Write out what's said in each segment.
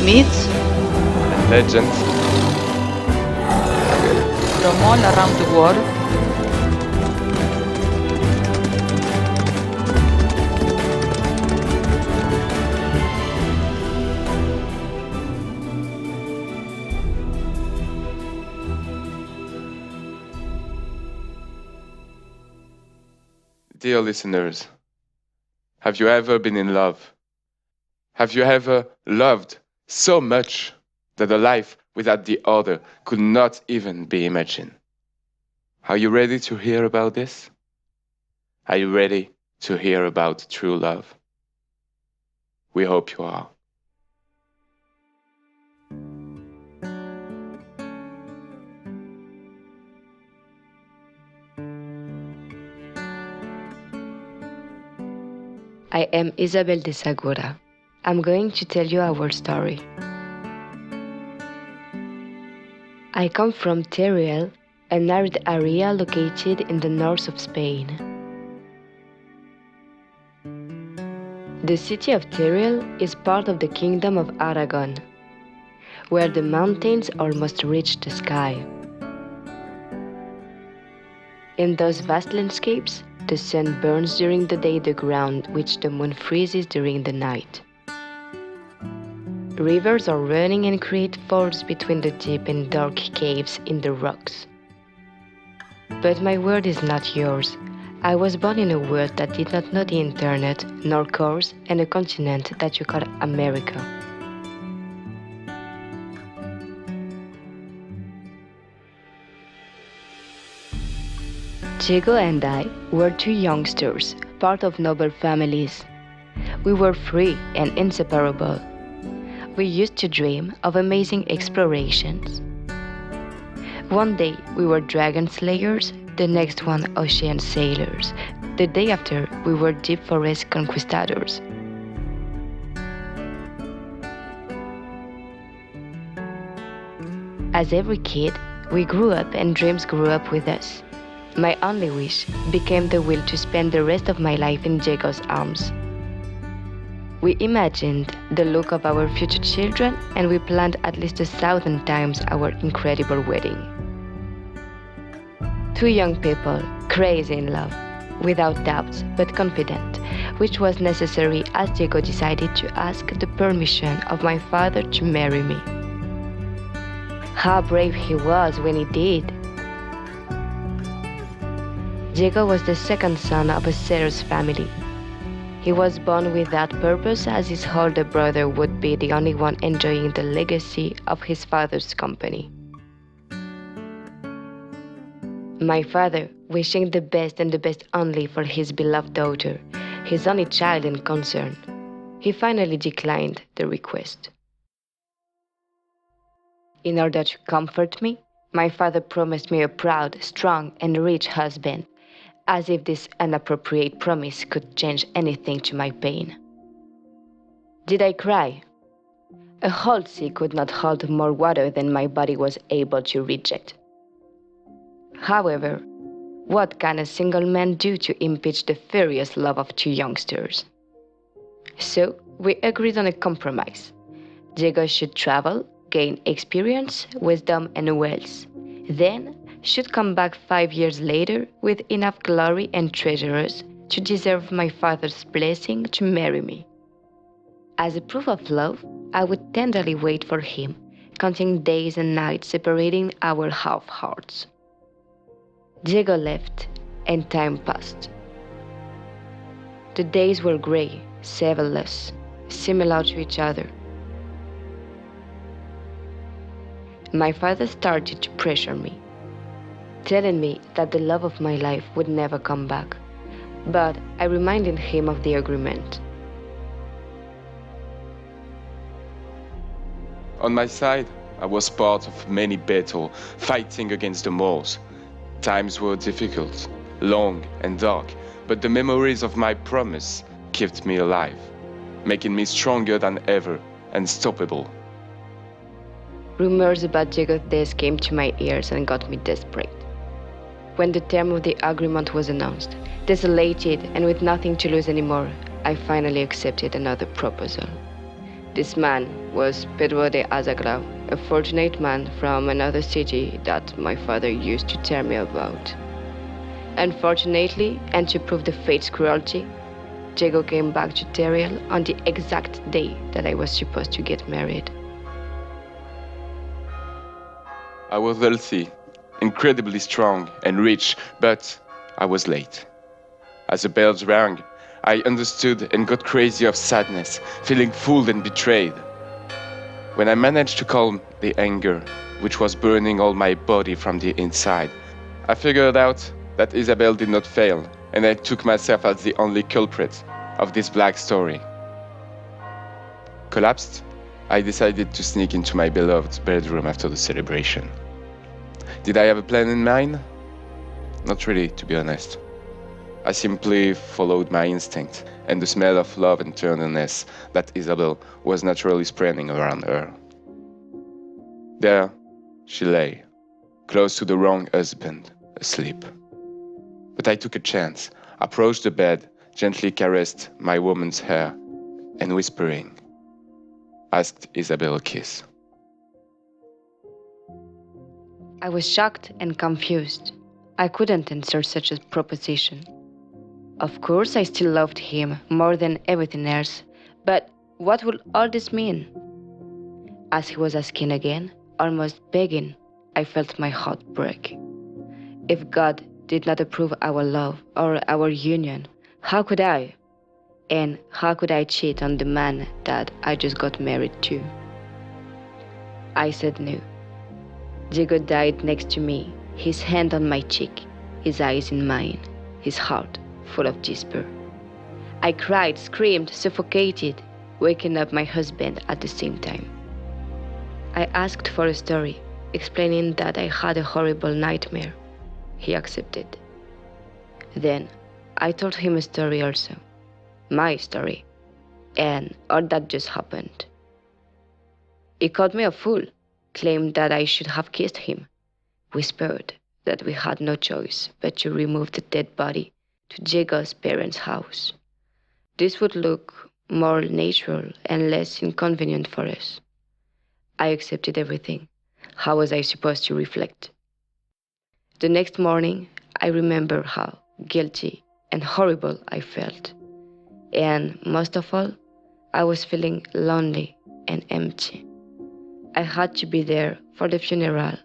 myths and legends from all around the world. Dear listeners, have you ever been in love? Have you ever loved so much that a life without the other could not even be imagined? Are you ready to hear about this? Are you ready to hear about true love? We hope you are. I am Isabel de Segura. I'm going to tell you our story. I come from Teruel, an arid area located in the north of Spain. The city of Teruel is part of the Kingdom of Aragon, where the mountains almost reach the sky. In those vast landscapes, the sun burns during the day the ground which the moon freezes during the night. Rivers are running and create falls between the deep and dark caves in the rocks. But my world is not yours. I was born in a world that did not know the internet, nor cars, and a continent that you call America. Diego and I were two youngsters, part of noble families. We were free and inseparable. We used to dream of amazing explorations. One day we were dragon slayers, the next one ocean sailors. The day after we were deep forest conquistadors. As every kid, we grew up and dreams grew up with us. My only wish became the will to spend the rest of my life in Diego's arms. We imagined the look of our future children and we planned at least 1,000 times our incredible wedding. Two young people, crazy in love, without doubts but confident, which was necessary as Diego decided to ask the permission of my father to marry me. How brave he was when he did! Diego was the second son of a sailor's family. He was born without purpose as his older brother would be the only one enjoying the legacy of his father's company. My father, wishing the best and the best only for his beloved daughter, his only child and concern, he finally declined the request. In order to comfort me, my father promised me a proud, strong, and rich husband, as if this inappropriate promise could change anything to my pain. Did I cry? A whole sea could not hold more water than my body was able to reject. However, what can a single man do to impeach the furious love of two youngsters? So, we agreed on a compromise. Diego should travel, gain experience, wisdom, and wealth. Then, should come back 5 years later with enough glory and treasures to deserve my father's blessing to marry me. As a proof of love, I would tenderly wait for him, counting days and nights separating our half hearts. Diego left, and time passed. The days were gray, savilless, similar to each other. My father started to pressure me, telling me that the love of my life would never come back, but I reminded him of the agreement. On my side, I was part of many battles fighting against the Moors. Times were difficult, long and dark, but the memories of my promise kept me alive, making me stronger than ever, unstoppable. Rumors about Diego's death came to my ears and got me desperate. When the term of the agreement was announced, desolated and with nothing to lose anymore, I finally accepted another proposal. This man was Pedro de Azagrao, a fortunate man from another city that my father used to tell me about. Unfortunately, and to prove the fate's cruelty, Diego came back to Teruel on the exact day that I was supposed to get married. I was wealthy, incredibly strong and rich, but I was late. As the bells rang, I understood and got crazy of sadness, feeling fooled and betrayed. When I managed to calm the anger, which was burning all my body from the inside, I figured out that Isabel did not fail, and I took myself as the only culprit of this black story. Collapsed, I decided to sneak into my beloved's bedroom after the celebration. Did I have a plan in mind? Not really, to be honest. I simply followed my instinct and the smell of love and tenderness that Isabel was naturally spreading around her. There she lay, close to the wrong husband, asleep. But I took a chance, approached the bed, gently caressed my woman's hair, and whispering, asked Isabel a kiss. I was shocked and confused. I couldn't answer such a proposition. Of course, I still loved him more than everything else, but what would all this mean? As he was asking again, almost begging, I felt my heart break. If God did not approve our love or our union, how could I? And how could I cheat on the man that I just got married to? I said no. Diego died next to me, his hand on my cheek, his eyes in mine, his heart full of despair. I cried, screamed, suffocated, waking up my husband at the same time. I asked for a story, explaining that I had a horrible nightmare. He accepted. Then I told him a story also, my story, and all that just happened. He called me a fool, claimed that I should have kissed him, whispered that we had no choice but to remove the dead body to Diego's parents' house. This would look more natural and less inconvenient for us. I accepted everything. How was I supposed to reflect? The next morning, I remember how guilty and horrible I felt. And most of all, I was feeling lonely and empty. I had to be there for the funeral,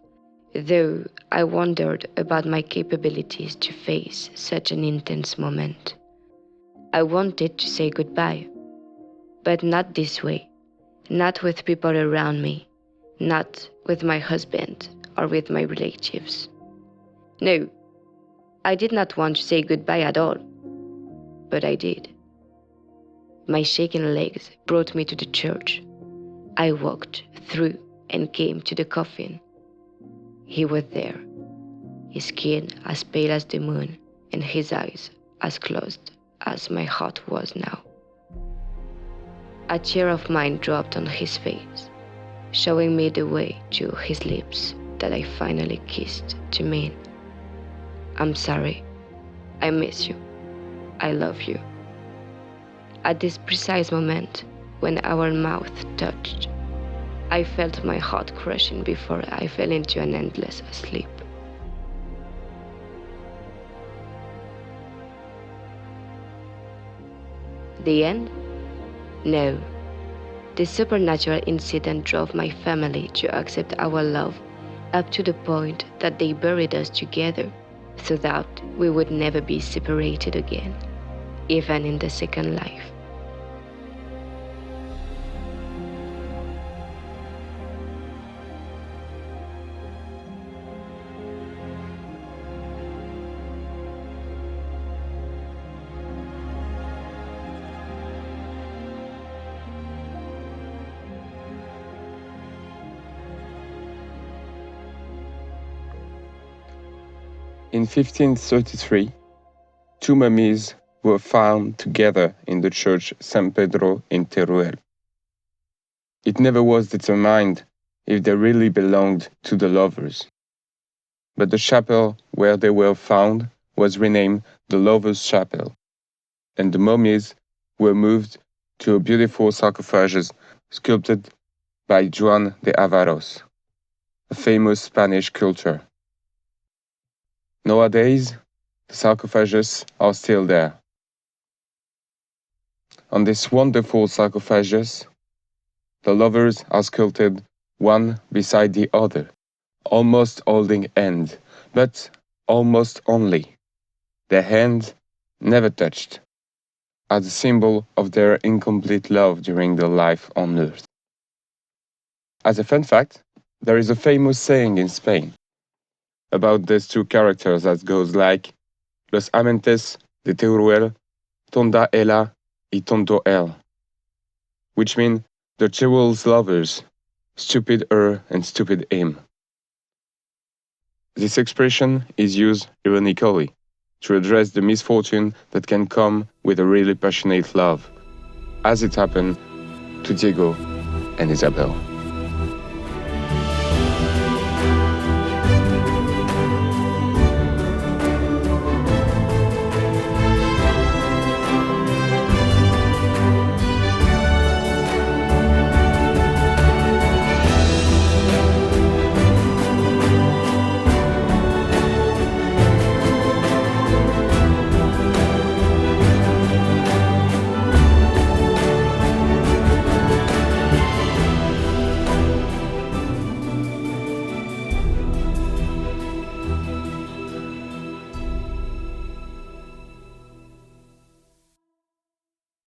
though I wondered about my capabilities to face such an intense moment. I wanted to say goodbye, but not this way, not with people around me, not with my husband or with my relatives. No, I did not want to say goodbye at all, but I did. My shaking legs brought me to the church. I walked through and came to the coffin. He was there, his skin as pale as the moon and his eyes as closed as my heart was now. A tear of mine dropped on his face, showing me the way to his lips that I finally kissed to mean, I'm sorry, I miss you, I love you. At this precise moment, when our mouth touched, I felt my heart crushing before I fell into an endless sleep. The end? No. The supernatural incident drove my family to accept our love up to the point that they buried us together so that we would never be separated again, even in the second life. In 1533, two mummies were found together in the church San Pedro in Teruel. It never was determined if they really belonged to the lovers, but the chapel where they were found was renamed the Lovers' Chapel, and the mummies were moved to a beautiful sarcophagus sculpted by Juan de Avaros, a famous Spanish sculptor. Nowadays, the sarcophagus are still there. On this wonderful sarcophagus, the lovers are sculpted one beside the other, almost holding hand, but almost only. Their hand never touched, as a symbol of their incomplete love during their life on earth. As a fun fact, there is a famous saying in Spain about these two characters that goes like Los amantes de Teruel, tonda ella y tonto él, which means the Teruel's lovers, stupid her and stupid him. This expression is used ironically to address the misfortune that can come with a really passionate love, as it happened to Diego and Isabel.